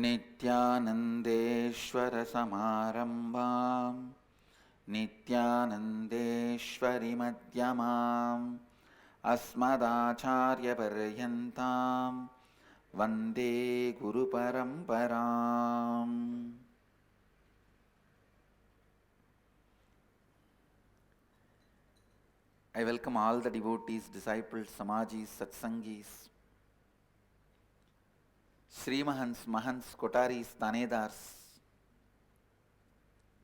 नित्यानन्देश्वर समारम्भां नित्यानन्देश्वरि मध्यमाम् अस्मदाचार्यपर्यन्तां वन्दे गुरुपरम्पराम्. I welcome all the devotees, disciples, samajis, satsangis, Srimahans, Mahants, Kotaris, Tanedars,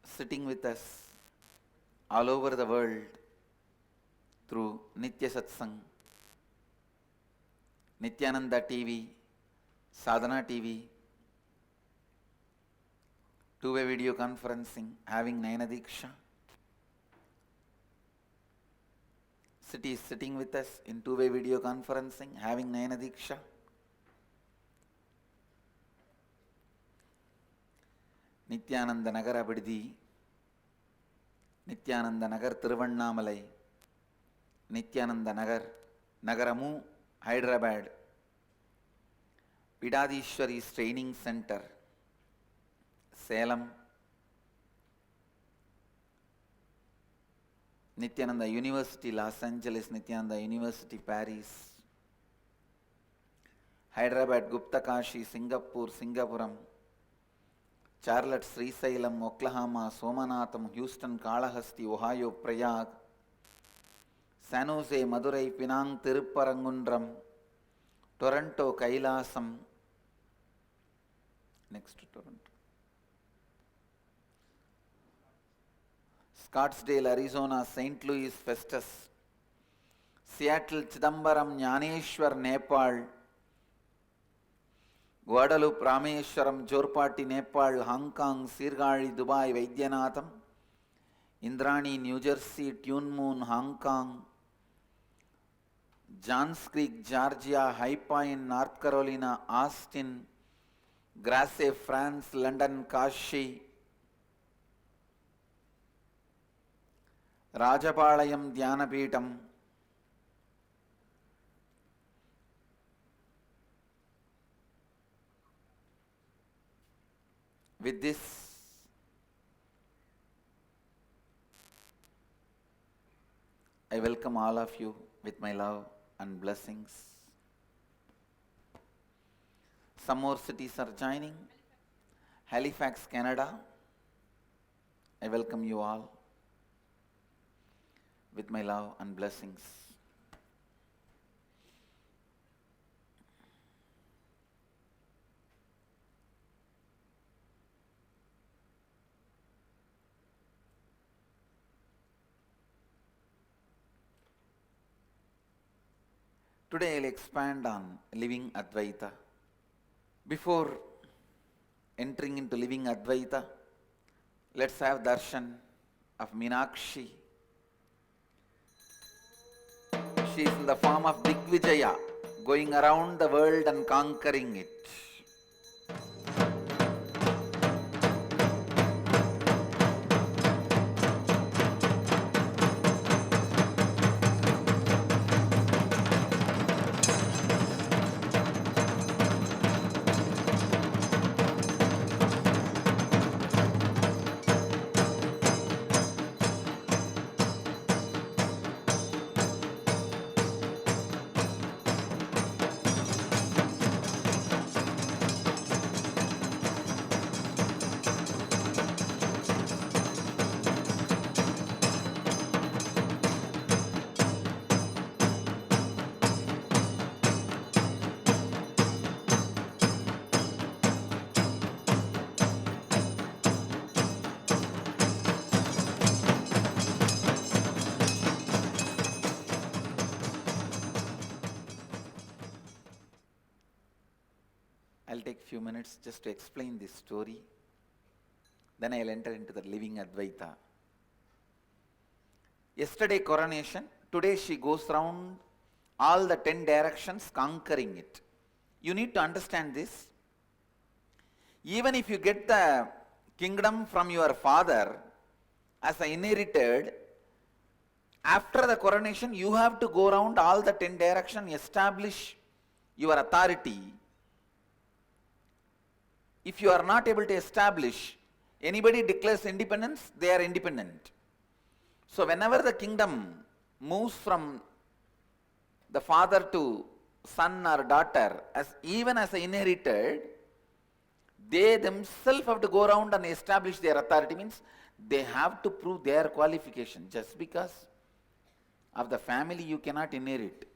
sitting with us all over the world through Nitya Satsang, Nityananda TV, Sadhana TV, two-way video conferencing, having Nayana Diksha. Cities sitting with us in two-way video conferencing, having Nayana Diksha. Nityananda Nagar Abiddi, Nityananda Nagar Tiruvannamalai, Nityananda Nagar, Nagaramu, Hyderabad, Vidadishwari's Training Center, Salem, Nityananda University, Los Angeles, Nityananda University, Paris, Hyderabad, Gupta Kashi, Singapore, Singapuram, Charlotte, Srisailam, Oklahoma, Somanatham, Houston, Kalahasti, Ohio, Prayag, San Jose, Madurai, Penang, Tirupparangundram, Toronto, Kailasam, next to Toronto, Scottsdale, Arizona, St. Louis, Festus, Seattle, Chidambaram, Jnaneshwar, Nepal, Guadalupe, Rameshwaram, Jorpati, Nepal, Hong Kong, Sirgali, Dubai, Vaidyanatham, Indrani, New Jersey, Tune Moon, Hong Kong, Johns Creek, Georgia, High Point, North Carolina, Austin, Grasse, France, London, Kashi, Rajapalayam, Dhyanapitham, with this, I welcome all of you with my love and blessings. Some more cities are joining. Halifax, Canada. I welcome you all with my love and blessings. Today I will expand on Living Advaitha. Before entering into Living Advaitha, let's have darshan of Meenakshi. She is in the form of Digvijaya, going around the world and conquering it. I'll take few minutes just to explain this story. Then I'll enter into the Living Advaitha. Yesterday coronation, today she goes round all the 10 directions conquering it. You need to understand this. Even if you get the kingdom from your father as inherited, after the coronation you have to go around all the 10 directions, establish your authority. If you are not able to establish, anybody declares independence, they are independent. So whenever the kingdom moves from the father to son or daughter, even as inherited, they themselves have to go around and establish their authority. Means they have to prove their qualification. Just because of the family you cannot inherit.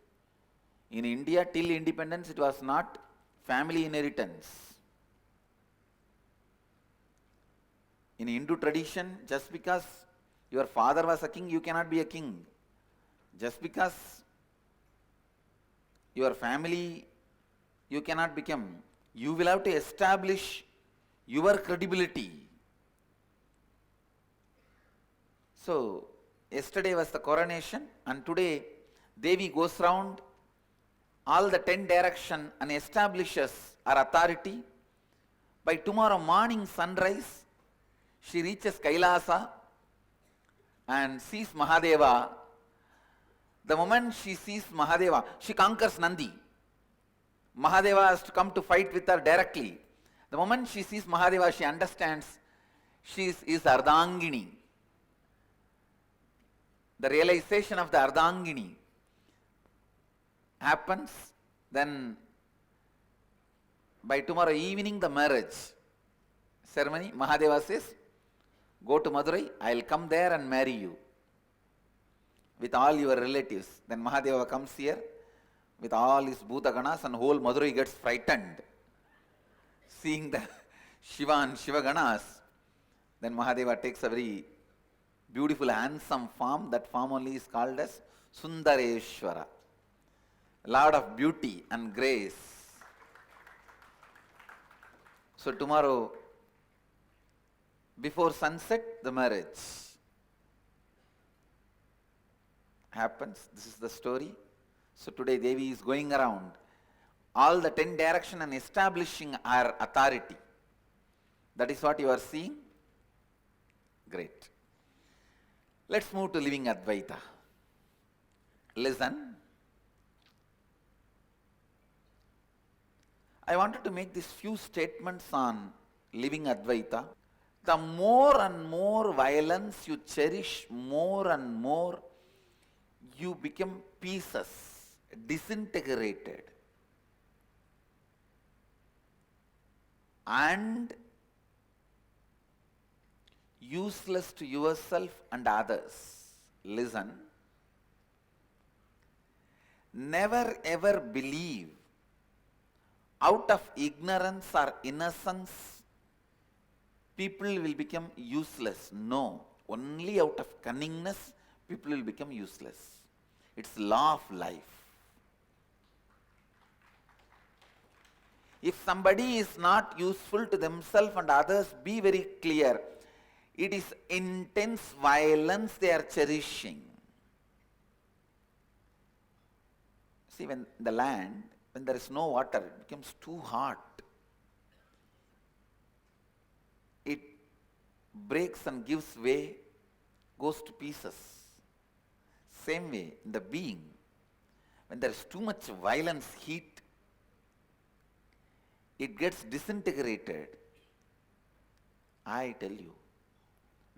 In India, till independence, it was not family inheritance. In Hindu tradition, just because your father was a king, you cannot be a king. Just because your family, you cannot become. You will have to establish your credibility. So, yesterday was the coronation, and today Devi goes round all the 10 direction and establishes her authority. By tomorrow morning sunrise, she reaches Kailasa and sees Mahadeva. The moment she sees Mahadeva, she conquers Nandi. Mahadeva has to come to fight with her directly. The moment she sees Mahadeva, she understands she is Ardhangini. The realization of the Ardhangini happens. Then by tomorrow evening, the marriage ceremony, Mahadeva says, go to Madurai, I will come there and marry you with all your relatives. Then Mahadeva comes here with all his Bhutaganas, and whole Madurai gets frightened seeing the Shiva and Shivaganas. Then Mahadeva takes a very beautiful, handsome form. That form only is called as Sundareshwara, Lord of beauty and grace. So tomorrow, before sunset, the marriage happens. This is the story. So today Devi is going around all the 10 direction and establishing her authority. That is what you are seeing. Great. Let's move to Living Advaitha. Listen. I wanted to make these few statements on Living Advaitha. The more and more violence you cherish, more and more you become pieces, disintegrated, and useless to yourself and others. Listen. Never ever believe out of ignorance or innocence people will become useless. No. Only out of cunningness people will become useless. It's law of life. If somebody is not useful to themselves and others, be very clear. It is intense violence they are cherishing. See, when the land, when there is no water, it becomes too hot. It breaks and gives way, goes to pieces. Same way, in the being, when there is too much violence, heat, it gets disintegrated. I tell you,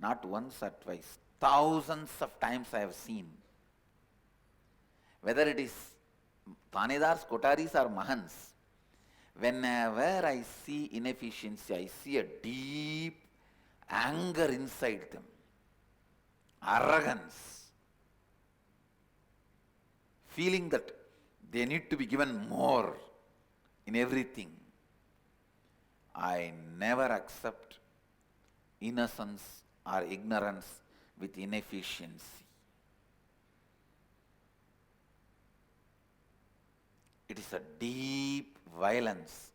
not once or twice, thousands of times I have seen. Whether it is Tanedars, Kotaris or Mahans, whenever I see inefficiency, I see a deep anger inside them, arrogance, feeling that they need to be given more in everything. I never accept innocence or ignorance with inefficiency. It is a deep violence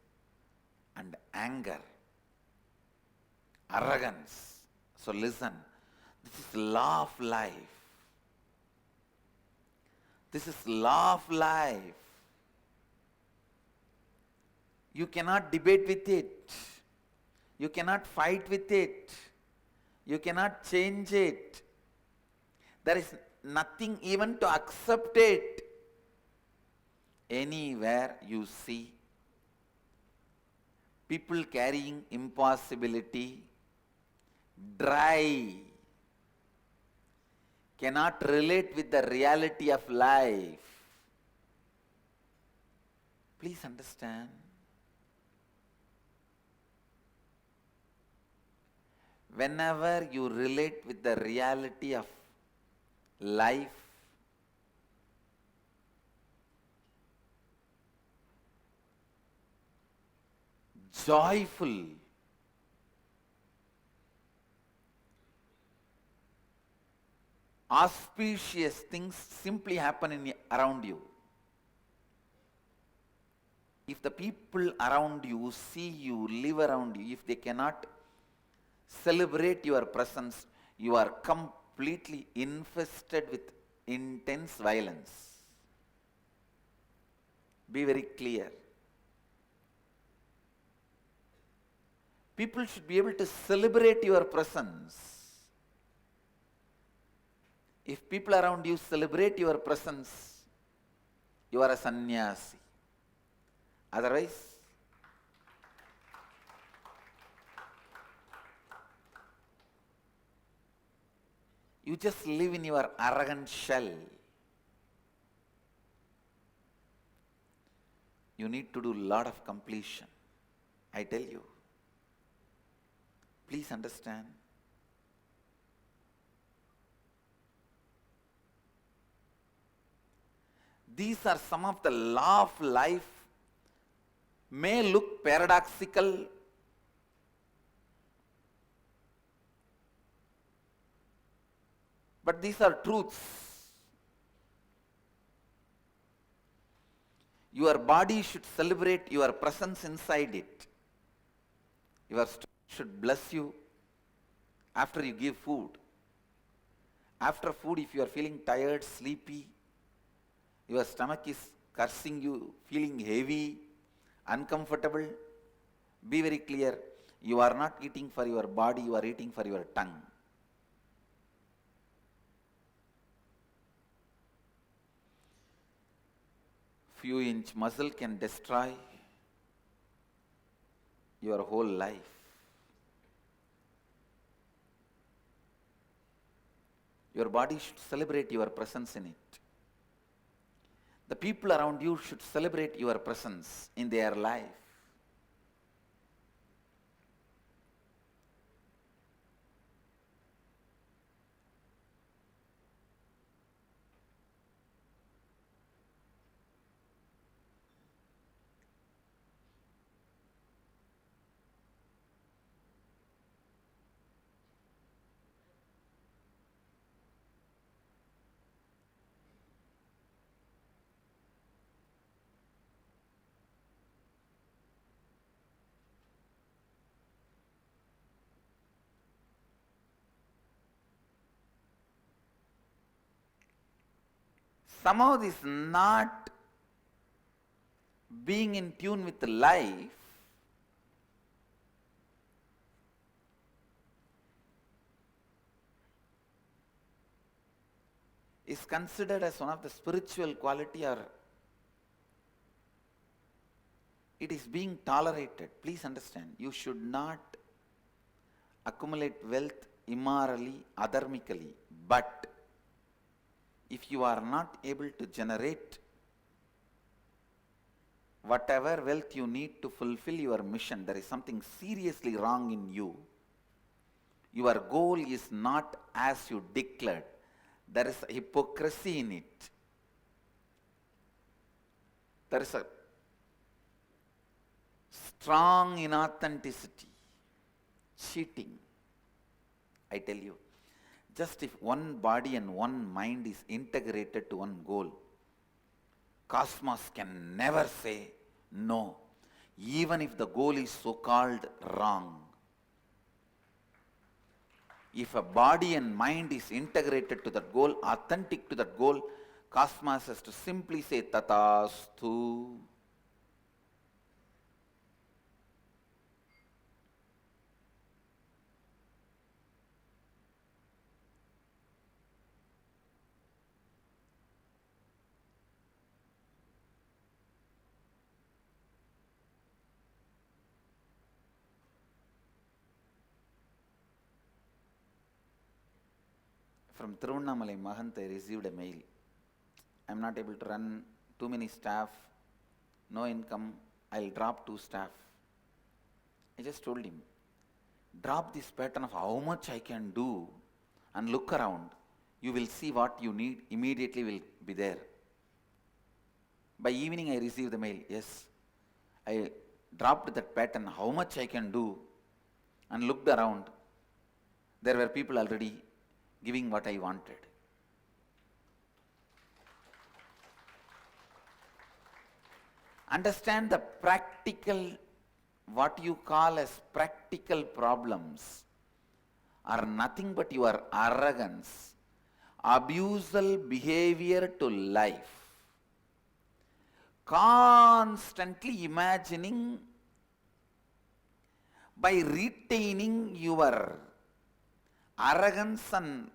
and anger, arrogance. So listen, this is law of life. This is law of life. You cannot debate with it. You cannot fight with it. You cannot change it. There is nothing even to accept it. Anywhere you see people carrying impossibility, dry, cannot relate with the reality of life. Please understand. Whenever you relate with the reality of life, joyful, auspicious things simply happen around you. If the people around you see you, live around you, if they cannot celebrate your presence, you are completely infested with intense violence. Be very clear. People should be able to celebrate your presence. If people around you celebrate your presence, you are a sannyasi. Otherwise, you just live in your arrogant shell. You need to do a lot of completion. I tell you. Please understand. These are some of the law of life. May look paradoxical, but these are truths. Your body should celebrate your presence inside it. Your stomach should bless you after you give food. After food, if you are feeling tired, sleepy, your stomach is cursing you, feeling heavy, uncomfortable, be very clear. You are not eating for your body, you are eating for your tongue. Few inch muscle can destroy your whole life. Your body should celebrate your presence in it. The people around you should celebrate your presence in their life. Somehow this not being in tune with life is considered as one of the spiritual quality, or it is being tolerated. Please understand, you should not accumulate wealth immorally, adharmically, but if you are not able to generate whatever wealth you need to fulfill your mission, there is something seriously wrong in you. Your goal is not as you declared. There is a hypocrisy in it. There is a strong inauthenticity, cheating. I tell you, just if one body and one mind is integrated to one goal, cosmos can never say no, even if the goal is so-called wrong. If a body and mind is integrated to that goal, authentic to that goal, cosmos has to simply say tathastu. From Tiruvannamalai Mahant, I received a mail. I am not able to run too many staff, no income, I'll drop 2 staff. I just told him, drop this pattern of how much I can do and look around. You will see what you need, immediately will be there. By evening I received the mail, yes, I dropped that pattern, how much I can do, and looked around. There were people already giving what I wanted. Understand the practical, what you call as practical problems are nothing but your arrogance, abusal behavior to life. Constantly imagining by retaining your arrogance and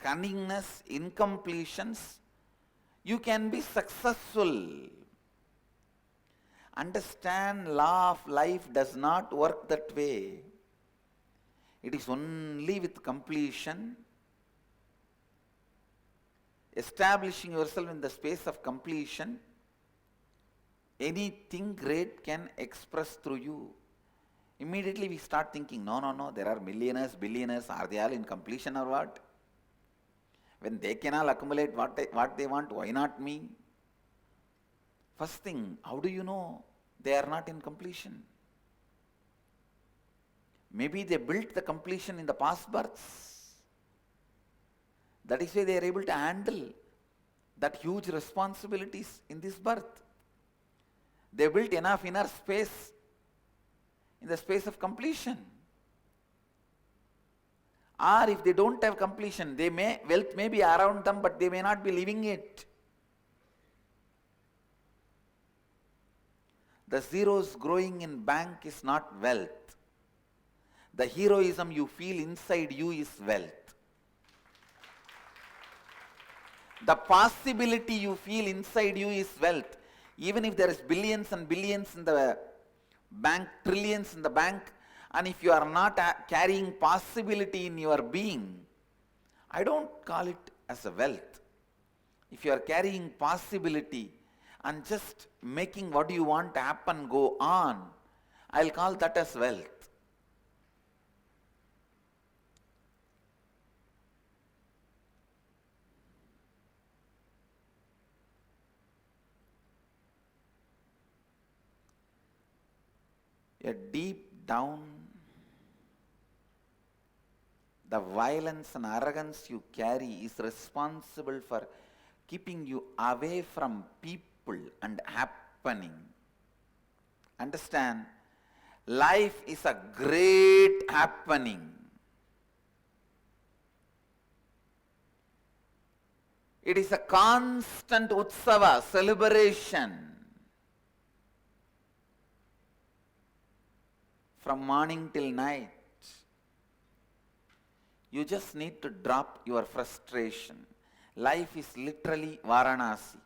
cunningness, incompletions, you can be successful. Understand, law of life does not work that way. It is only with completion, establishing yourself in the space of completion, anything great can express through you. Immediately we start thinking, no, there are millionaires, billionaires, are they all in completion or what? When they can all accumulate what they want, why not me? First thing, how do you know they are not in completion? Maybe they built the completion in the past births. That is why they are able to handle that huge responsibilities in this birth. They built enough inner space in the space of completion. Or if they don't have completion, wealth may be around them, but they may not be living it. The zeros growing in bank is not wealth. The heroism you feel inside you is wealth. The possibility you feel inside you is wealth. Even if there is billions and billions in the bank, trillions in the bank, and if you are not carrying possibility in your being, I don't call it as a wealth. If you are carrying possibility and just making what you want to happen go on, I'll call that as wealth. A deep down, the violence and arrogance you carry is responsible for keeping you away from people and happening. Understand, life is a great happening. It is a constant utsava, celebration. From morning till night. You just need to drop your frustration. Life is literally Varanasi.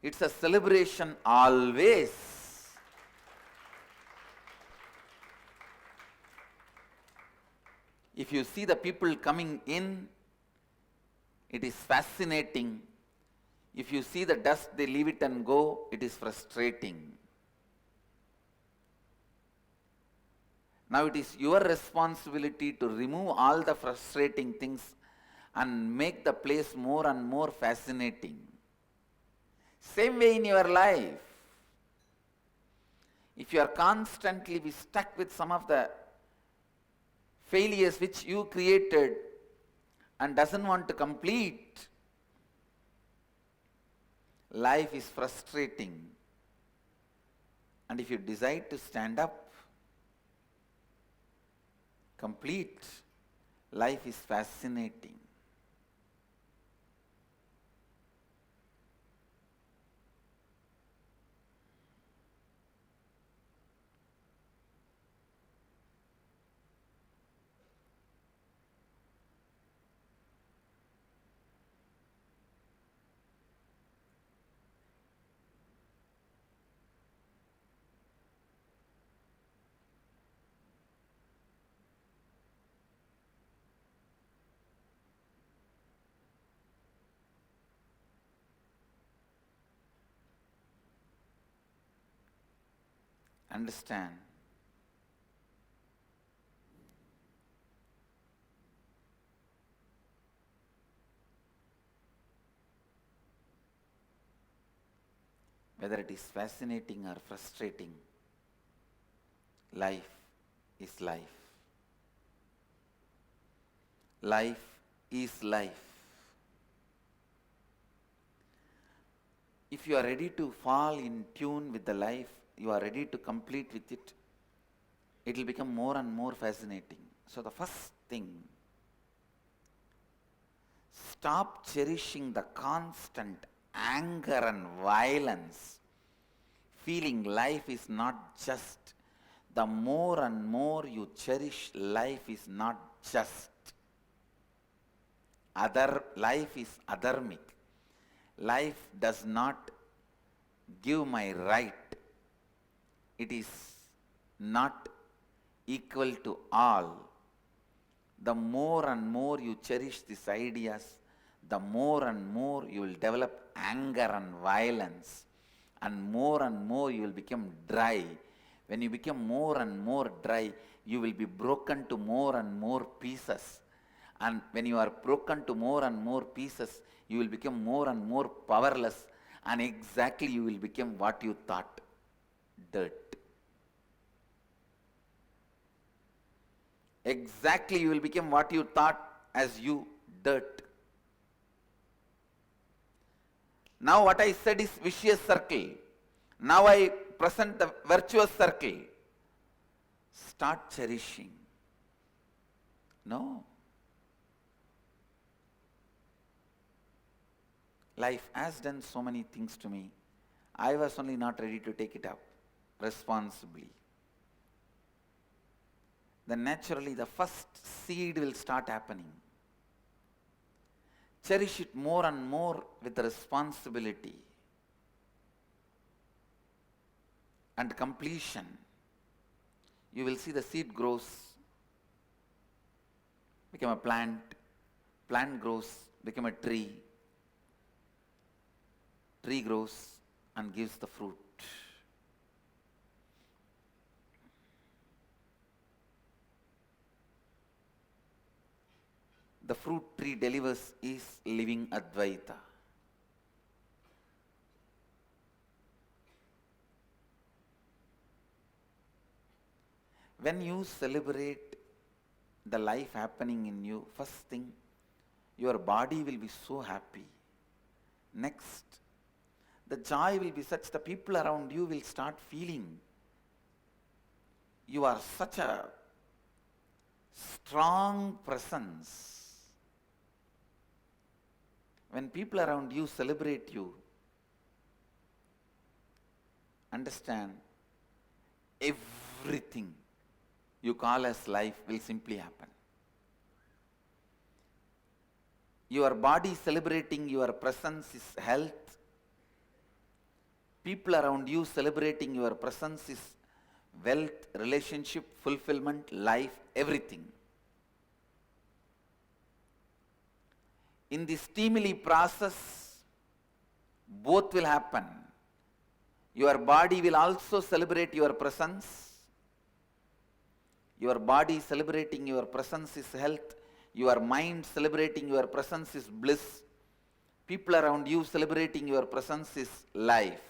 It's a celebration always. If you see the people coming in, it is fascinating. If you see the dust, they leave it and go, it is frustrating. Now it is your responsibility to remove all the frustrating things and make the place more and more fascinating. Same way in your life. If you are constantly stuck with some of the failures which you created and doesn't want to complete, life is frustrating. And if you decide to stand up, complete, life is fascinating. Understand. Whether it is fascinating or frustrating, life is life. Life is life. If you are ready to fall in tune with the life, you are ready to complete with it, it will become more and more fascinating. So the first thing, stop cherishing the constant anger and violence, feeling life is not just. The more and more you cherish, life is not just. Life is adharmic. Life does not give my right. It is not equal to all. The more and more you cherish these ideas, the more and more you will develop anger and violence, and more you will become dry. When you become more and more dry, you will be broken to more and more pieces. And when you are broken to more and more pieces, you will become more and more powerless, and exactly you will become what you thought, dirt. Exactly you will become what you thought as you, dirt. Now what I said is vicious circle. Now I present the virtuous circle. Start cherishing. No. Life has done so many things to me. I was only not ready to take it up responsibly. Then naturally the first seed will start happening. Cherish it more and more with responsibility and completion. You will see the seed grows, become a plant, plant grows, become a tree, tree grows and gives the fruit. The fruit tree delivers is Living Advaitha. When you celebrate the life happening in you, first thing, your body will be so happy. Next, the joy will be such the people around you will start feeling you are such a strong presence. When people around you celebrate you, understand, everything you call as life will simply happen. Your body celebrating your presence is health. People around you celebrating your presence is wealth, relationship, fulfillment, life, everything. In this Teamily process, both will happen. Your body will also celebrate your presence. Your body celebrating your presence is health. Your mind celebrating your presence is bliss. People around you celebrating your presence is life.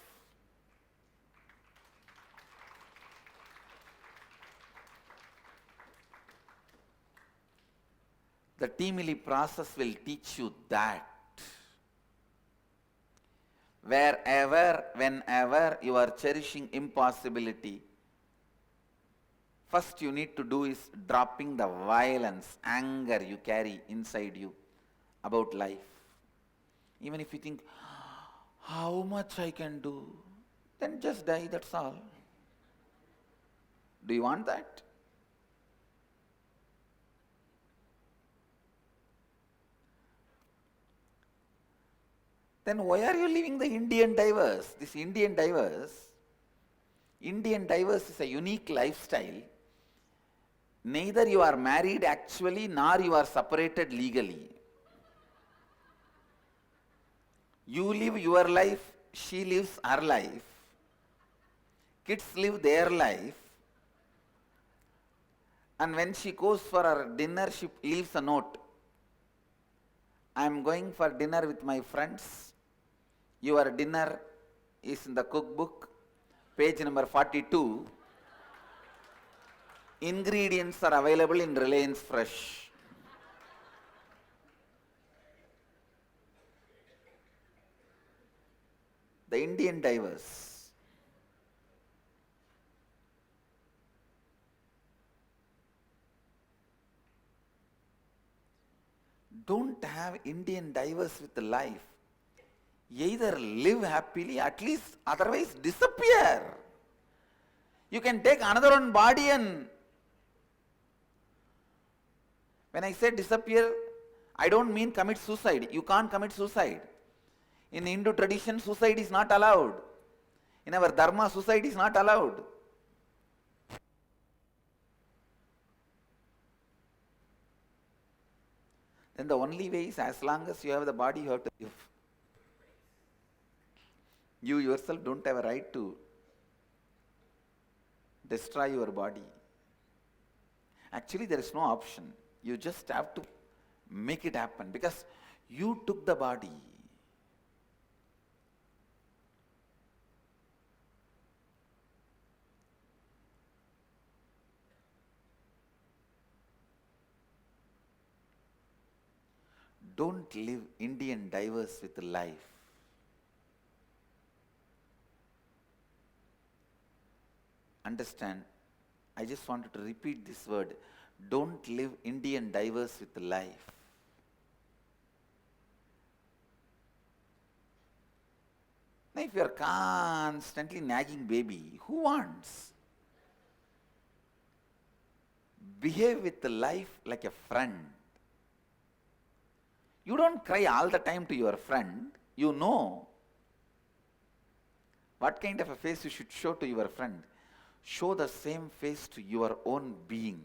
The Teamily process will teach you that. Wherever, whenever you are cherishing impossibility, first you need to do is dropping the violence, anger you carry inside you about life. Even if you think, how much I can do, then just die, that's all. Do you want that? Then why are you living the Indian diverse? This Indian diverse is a unique lifestyle. Neither you are married actually, nor you are separated legally. You live your life, she lives her life. Kids live their life, and when she goes for her dinner, she leaves a note. I am going for dinner with my friends. Your dinner is in the cookbook, page number 42. Ingredients are available in Reliance Fresh. The Indian divers. Don't have Indian divers with life. Either live happily, at least otherwise disappear. You can take another one body and when I say disappear, I don't mean commit suicide. You can't commit suicide. In Hindu tradition, suicide is not allowed. In our dharma, suicide is not allowed. Then the only way is, as long as you have the body, you have to live. You yourself don't have a right to destroy your body. Actually, there is no option. You just have to make it happen because you took the body. Don't live Indian divers with life. Understand, I just wanted to repeat this word. Don't live Indian divers with life. Now if you are constantly nagging baby, who wants? Behave with life like a friend. You don't cry all the time to your friend. You know what kind of a face you should show to your friend. Show the same face to your own being.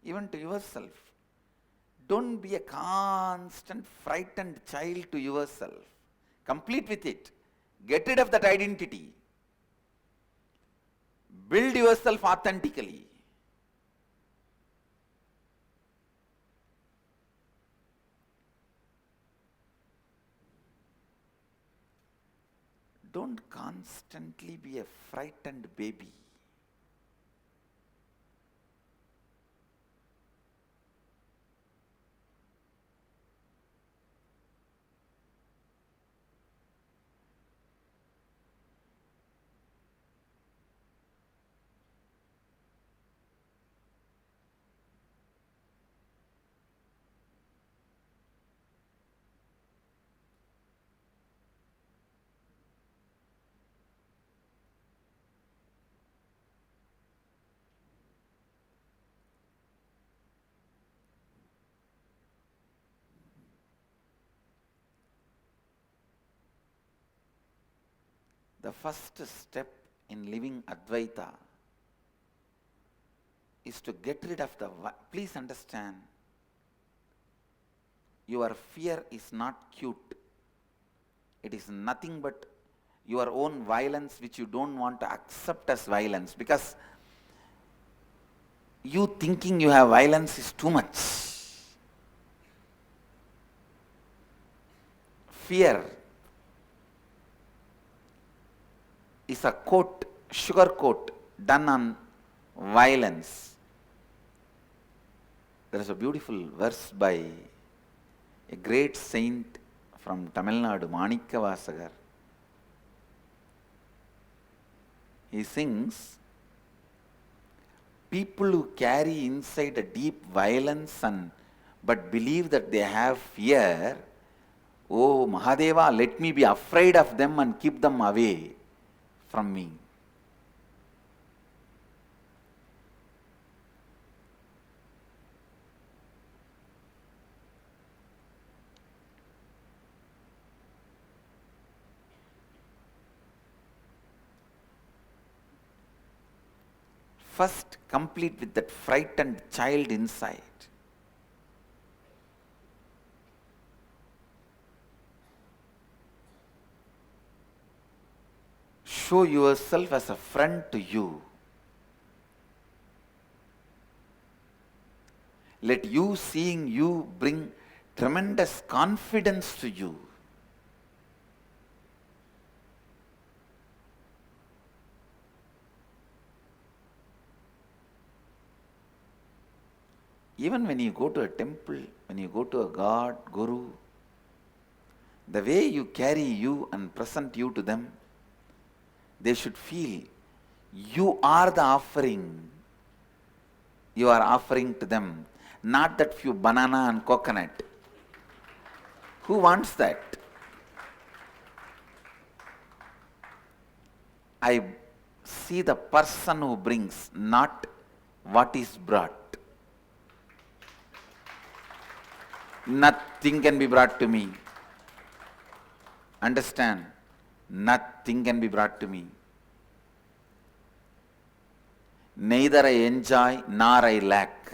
Even to yourself. Don't be a constant frightened child to yourself. Complete with it. Get rid of that identity. Build yourself authentically. Don't constantly be a frightened baby. The first step in living Advaita is to get rid of the... Please understand, your fear is not cute. It is nothing but your own violence which you don't want to accept as violence, because you thinking you have violence is too much. Fear is a coat, sugar coat done on violence. There is a beautiful verse by a great saint from Tamil Nadu, Manikkavasagar. He sings, people who carry inside a deep violence but believe that they have fear, oh Mahadeva, let me be afraid of them and keep them away from me. First, complete with that frightened child inside. Show yourself as a friend to you. Let you seeing you bring tremendous confidence to you. Even when you go to a temple, when you go to a God, Guru, the way you carry you and present you to them, they should feel you are the offering. You are offering to them, not that few banana and coconut. Who wants that? I see the person who brings, not what is brought. Nothing can be brought to me. Understand? Nothing can be brought to me. Neither I enjoy nor I lack.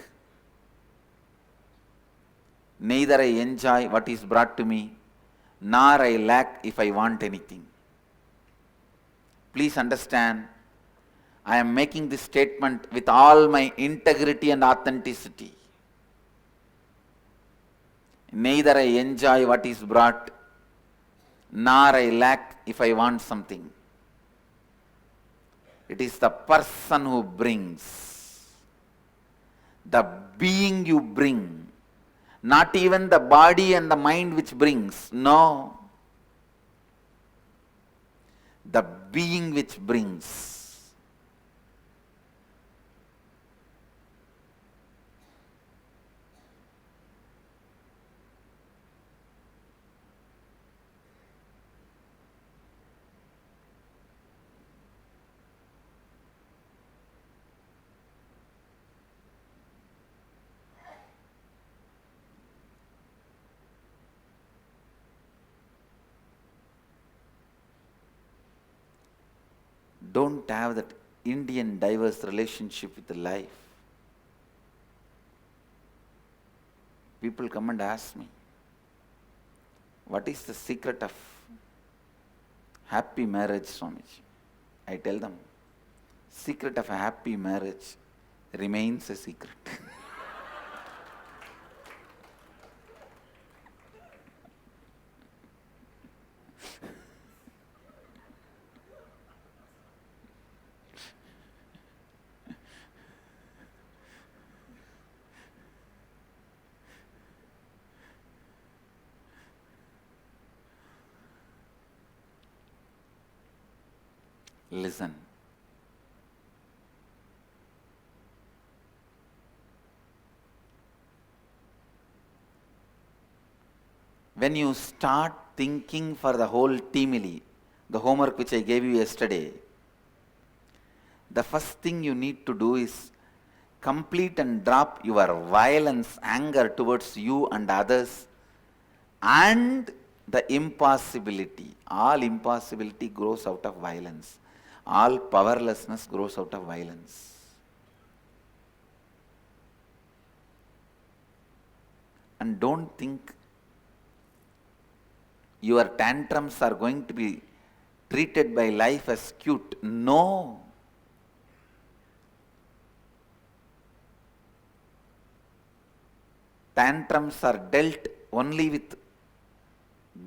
Neither I enjoy what is brought to me, nor I lack if I want anything. Please understand, I am making this statement with all my integrity and authenticity. Neither I enjoy what is brought, nor I lack if I want something. It is the person who brings, the being you bring, not even the body and the mind which brings. No. The being which brings. Don't have that Indian diverse relationship with the life. People come and ask me, what is the secret of happy marriage, Swamiji? I tell them, secret of a happy marriage remains a secret. Listen. When you start thinking for the whole Teamily, the homework which I gave you yesterday, the first thing you need to do is complete and drop your violence, anger towards you and others, and the impossibility. All impossibility grows out of violence. All powerlessness grows out of violence. And don't think your tantrums are going to be treated by life as cute. No. Tantrums are dealt only with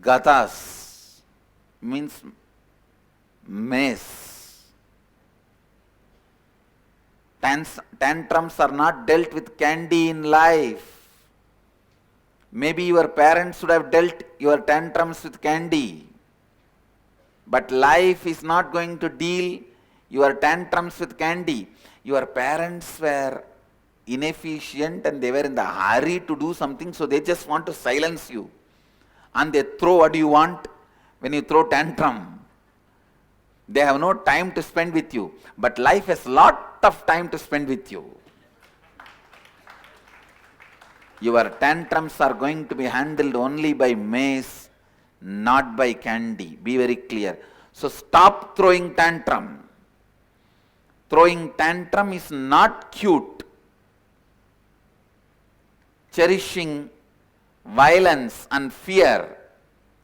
gathas, means mace. Tantrums are not dealt with candy in life. Maybe your parents would have dealt your tantrums with candy. But life is not going to deal your tantrums with candy. Your parents were inefficient and they were in the hurry to do something, so they just want to silence you. And they throw what you want when you throw tantrum. They have no time to spend with you. But life has lot of time to spend with you. Your tantrums are going to be handled only by mace, not by candy. Be very clear. So stop throwing tantrum. throwing tantrum is not cute. Cherishing violence and fear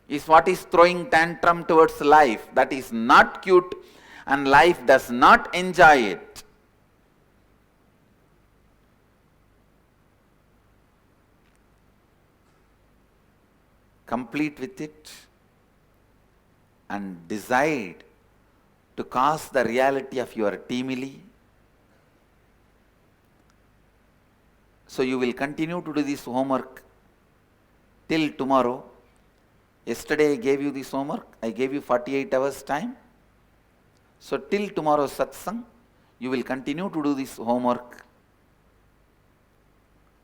is what is throwing tantrum towards life. That is not cute, and life does not enjoy it. Complete with it and decide to cast the reality of your Teamily. So you will continue to do this homework till tomorrow. Yesterday I gave you this homework. I gave you 48 hours time. So till tomorrow's satsang, you will continue to do this homework.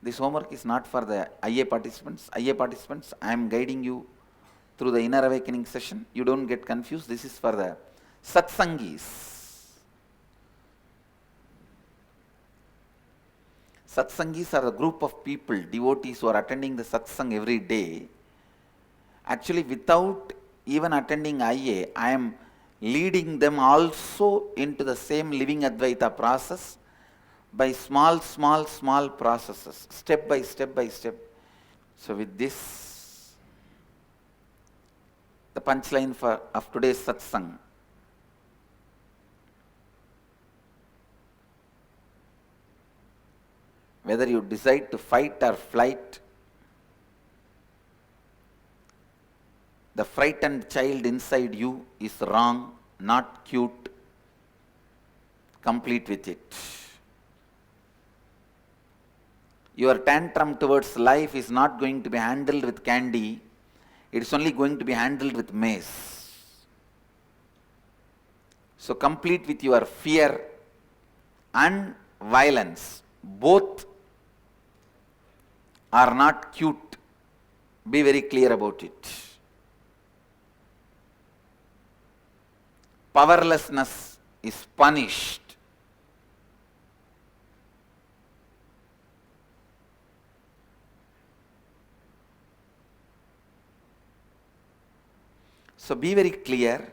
This homework is not for the IA participants. IA participants, I am guiding you through the inner awakening session. You don't get confused. This is for the satsangis. Satsangis are a group of people, devotees who are attending the satsang every day. Actually, without even attending IA, I am leading them also into the same Living Advaitha process by small processes, step by step. So with this, the punchline of today's satsang. Whether you decide to fight or flight, the frightened child inside you is wrong, not cute. Complete with it. Your tantrum towards life is not going to be handled with candy. It is only going to be handled with mace. So complete with your fear and violence. Both are not cute. Be very clear about it. Powerlessness is punished. So be very clear.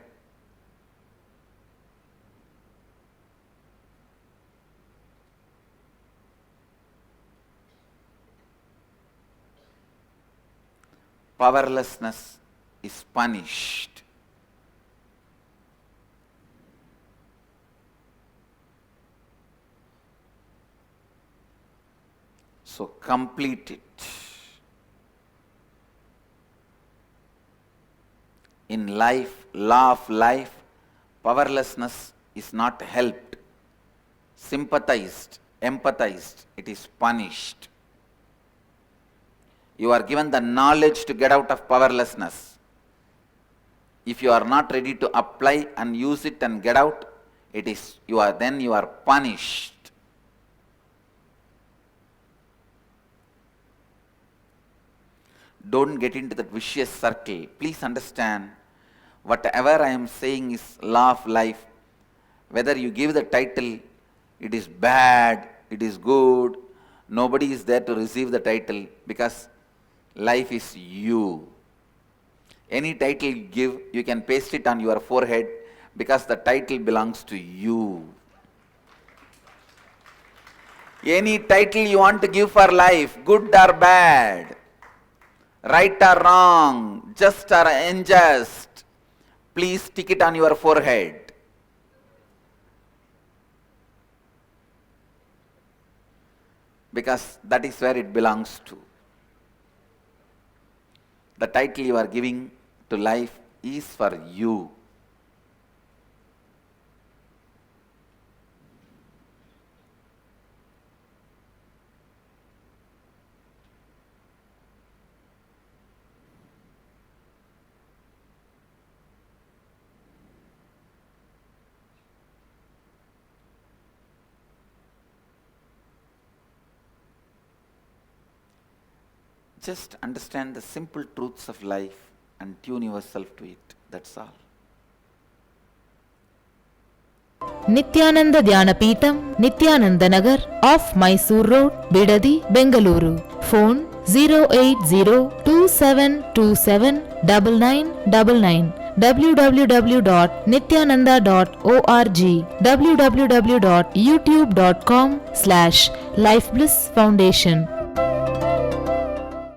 Powerlessness is punished. So complete it. In life, law of life, powerlessness is not helped, sympathized, empathized. It is punished. You are given the knowledge to get out of powerlessness. If you are not ready to apply and use it and get out, you are punished. Don't get into that vicious circle. Please understand, whatever I am saying is law of life. Whether you give the title, it is bad, it is good, nobody is there to receive the title, because life is you. Any title you give, you can paste it on your forehead, because the title belongs to you. Any title you want to give for life, good or bad, right or wrong, just or unjust, please stick it on your forehead. Because that is where it belongs to. The title you are giving to life is for you. Just understand the simple truths of life and tune yourself to it. That's all. Nithyananda Dhyanapitham, Nithyananda Nagar, off Mysore Road, Bidadi, Bengaluru. Phone 08027279999. www.nithyananda.org, www.youtube.com/Life Bliss Foundation.